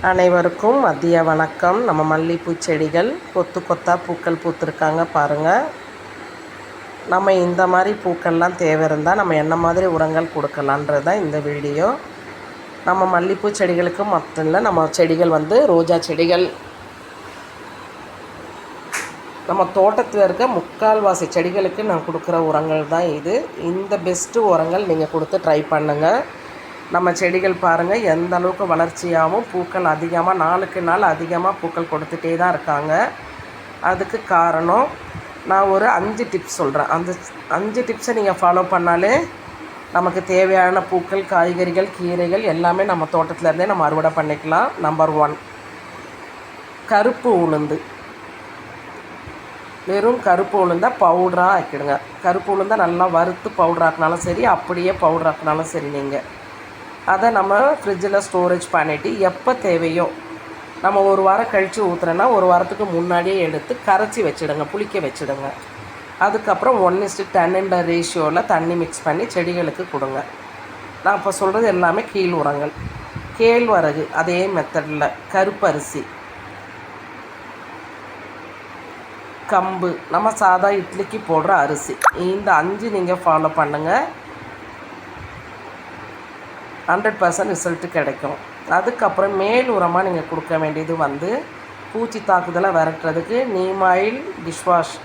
அனைவருக்கும் மதிய வணக்கம். நம்ம மல்லிகைப்பூ செடிகள் கொத்து கொத்தாக பூக்கள் பூத்துருக்காங்க பாருங்கள். நம்ம இந்த மாதிரி பூக்கள்லாம் தேவை இருந்தால் நம்ம என்ன மாதிரி உரங்கள் கொடுக்கலான்றது தான் இந்த வீடியோ. நம்ம மல்லிகைப்பூ செடிகளுக்கு மட்டும் இல்லை, நம்ம செடிகள் ரோஜா செடிகள், நம்ம தோட்டத்தில் இருக்க முக்கால்வாசி செடிகளுக்கு நான் கொடுக்குற உரங்கள் தான் இது. இந்த பெஸ்ட்டு உரங்கள் நீங்கள் கொடுத்து ட்ரை பண்ணுங்கள். நம்ம செடிகள் பாருங்கள் எந்த அளவுக்கு வளர்ச்சியாகவும் பூக்கள் அதிகமாக நாளுக்கு நாள் அதிகமாக பூக்கள் கொடுத்துட்டே தான் இருக்காங்க. அதுக்கு காரணம் நான் ஒரு 5 டிப்ஸ் சொல்கிறேன். அந்த 5 டிப்ஸை நீங்கள் ஃபாலோ பண்ணாலே நமக்கு தேவையான பூக்கள், காய்கறிகள், கீரைகள் எல்லாமே நம்ம தோட்டத்துலேருந்தே நம்ம அறுவடை பண்ணிக்கலாம். நம்பர் 1, கருப்பு உளுந்து. வெறும் கருப்பு உளுந்தை பவுடராக ஆக்கிடுங்க. கருப்பு உளுந்தை நல்லா வறுத்து பவுடராக்கினாலும் சரி, அப்படியே பவுடராக்கினாலும் சரி, நீங்கள் அதை நம்ம ஃப்ரிட்ஜில் ஸ்டோரேஜ் பண்ணிவிட்டு எப்போ தேவையோ நம்ம ஒரு வாரம் கழித்து ஊற்றுறேன்னா ஒரு வாரத்துக்கு முன்னாடியே எடுத்து கரைச்சி வச்சுடுங்க, புளிக்க வச்சுடுங்க. அதுக்கப்புறம் 1:10 ரேஷியோவில் தண்ணி மிக்ஸ் பண்ணி செடிகளுக்கு கொடுங்க. நான் இப்போ சொல்கிறது எல்லாமே கீழ் உரங்கள். கேழ்வரகு அதே மெத்தடில், கருப்பரிசி, கம்பு, நம்ம சாதா இட்லிக்கு போடுற அரிசி, இந்த 5 நீங்கள் ஃபாலோ பண்ணுங்கள். 100% ரிசல்ட்டு கிடைக்கும். அதுக்கப்புறம் மேல் உரமாக நீங்கள் கொடுக்க வேண்டியது பூச்சி தாக்குதலை விரட்டுறதுக்கு நீம் ஆயில் டிஷ்வாஷ்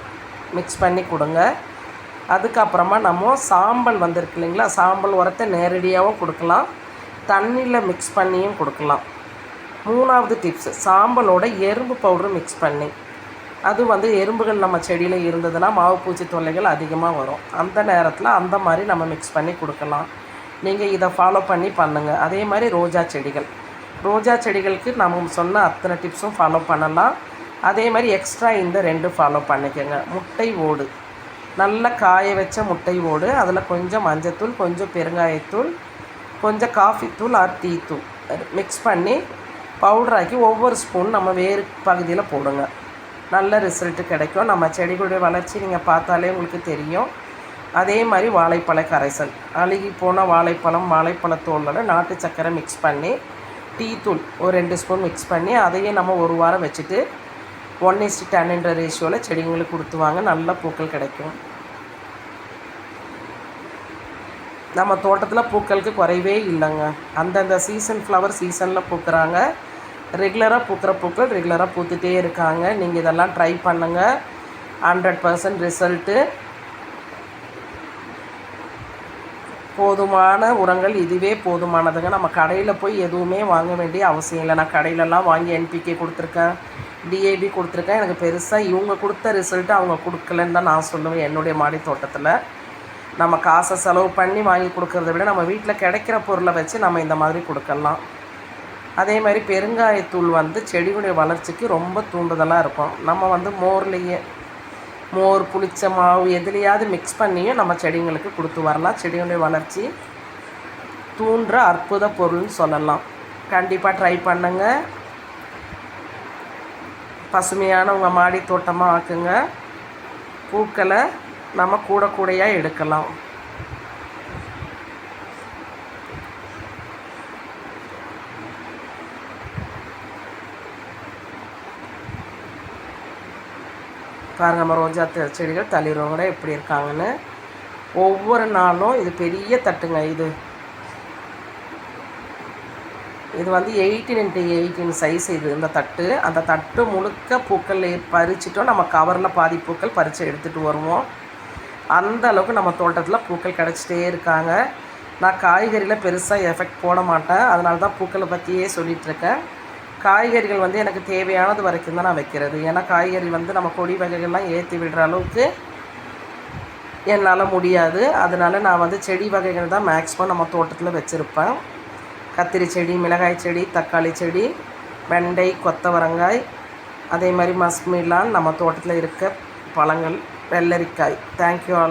மிக்ஸ் பண்ணி கொடுங்க. அதுக்கப்புறமா நம்ம சாம்பல் இருக்கு இல்லைங்களா, சாம்பல் உரத்தை நேரடியாகவும் கொடுக்கலாம், தண்ணியில் மிக்ஸ் பண்ணியும் கொடுக்கலாம். 3வது டிப்ஸு, சாம்பலோட எறும்பு பவுட்ரு மிக்ஸ் பண்ணி. அது எறும்புகள் நம்ம செடியில் இருந்ததுன்னா மாவு பூச்சி தொல்லைகள் அதிகமாக வரும். அந்த நேரத்தில் அந்த மாதிரி நம்ம மிக்ஸ் பண்ணி கொடுக்கலாம். நீங்கள் இதை ஃபாலோ பண்ணி பண்ணுங்கள். அதே மாதிரி ரோஜா செடிகளுக்கு நம்ம சொன்ன அத்தனை டிப்ஸும் ஃபாலோ பண்ணலாம். அதே மாதிரி எக்ஸ்ட்ரா இந்த 2 ஃபாலோ பண்ணிக்கோங்க. முட்டை ஓடு, நல்லா காய வச்ச முட்டை ஓடு, அதில் கொஞ்சம் மஞ்சத்தூள், கொஞ்சம் பெருங்காயத்தூள், கொஞ்சம் காஃபி தூள் ஆர் டீ தூள் மிக்ஸ் பண்ணி பவுடராக்கி ஒவ்வொரு ஸ்பூன் நம்ம வேறு பகுதியில் போடுங்க. நல்ல ரிசல்ட்டு கிடைக்கும். நம்ம செடிகளுடைய வளர்ச்சி நீங்கள் பார்த்தாலே உங்களுக்கு தெரியும். அதே மாதிரி வாழைப்பழ கரைசல், அழுகி போன வாழைப்பழத்தோலோட நாட்டு சர்க்கரை மிக்ஸ் பண்ணி டீ தூள் ஒரு 2 ஸ்பூன் மிக்ஸ் பண்ணி அதையும் நம்ம ஒரு வாரம் வச்சுட்டு 1:10 ரேஷியோவில் செடிங்களுக்கு கொடுத்துவாங்க. நல்ல பூக்கள் கிடைக்கும். நம்ம தோட்டத்தில் பூக்களுக்கு குறைவே இல்லைங்க. அந்தந்த சீசன் ஃப்ளவர் சீசனில் பூக்குறாங்க. ரெகுலராக பூக்கிற பூக்கள் ரெகுலராக பூத்துகிட்டே இருக்காங்க. நீங்கள் இதெல்லாம் ட்ரை பண்ணுங்கள். 100% ரிசல்ட்டு. போதுமான உரங்கள் இதுவே போதுமானதுங்க. நம்ம கடையில் போய் எதுவுமே வாங்க வேண்டிய அவசியம் இல்லை. நான் கடையிலலாம் வாங்கி NPK கொடுத்துருக்கேன், DAB கொடுத்துருக்கேன். எனக்கு பெருசாக இவங்க கொடுத்த ரிசல்ட்டு அவங்க கொடுக்கலன்னு தான் நான் சொல்லுவேன். என்னுடைய மாடி தோட்டத்தில் நம்ம காசை செலவு பண்ணி வாங்கி கொடுக்கறத விட நம்ம வீட்டில் கிடைக்கிற பொருளை வச்சு நம்ம இந்த மாதிரி கொடுக்கலாம். அதே மாதிரி பெருங்காயத்தூள் செடியுடைய வளர்ச்சிக்கு ரொம்ப தூண்டுதலாக இருக்கும். நம்ம மோர்லேயே மோர், புளிச்ச மாவு எதுலையாவது மிக்ஸ் பண்ணியும் நம்ம செடிங்களுக்கு கொடுத்து வரலாம். செடிகளுடைய வளர்ச்சி தூண்டுற அற்புத பொருள்னு சொல்லலாம். கண்டிப்பாக ட்ரை பண்ணுங்கள். பசுமையான உங்கள் மாடி தோட்டமாக ஆக்குங்க. பூக்களை நம்ம கூடையாக எடுக்கலாம். பாருங்கள், நம்ம ரோஜா செடிகள் தளிரோட எப்படி இருக்காங்கன்னு. ஒவ்வொரு நாளும் இது பெரிய தட்டுங்க. இது 18x18 சைஸ் இது. இந்த தட்டு, அந்த தட்டு முழுக்க பூக்கள் பறிச்சிட்டோம். நம்ம கவரில் பாதி பூக்கள் பறித்து எடுத்துகிட்டு வருவோம். அந்த அளவுக்கு நம்ம தோட்டத்தில் பூக்கள் கிடச்சிட்டே இருக்காங்க. நான் காய்கறியில் பெருசாக எஃபெக்ட் போட மாட்டேன். அதனால தான் பூக்களை பற்றியே சொல்லிகிட்ருக்கேன். காய்கறிகள் எனக்கு தேவையானது வரைக்கும் தான் நான் வைக்கிறது. ஏன்னா காய்கறி நம்ம கொடி வகைகள்லாம் ஏற்றி விடுற அளவுக்கு என்னால் முடியாது. அதனால் நான் செடி வகைகள் தான் மேக்ஸிமம் நம்ம தோட்டத்தில் வச்சுருப்பேன். கத்திரி செடி, மிளகாய் செடி, தக்காளி செடி, வெண்டை, கொத்தவரங்காய், அதே மாதிரி மஸ்மிலான், நம்ம தோட்டத்தில் இருக்க பழங்கள், வெள்ளரிக்காய். Thank you all.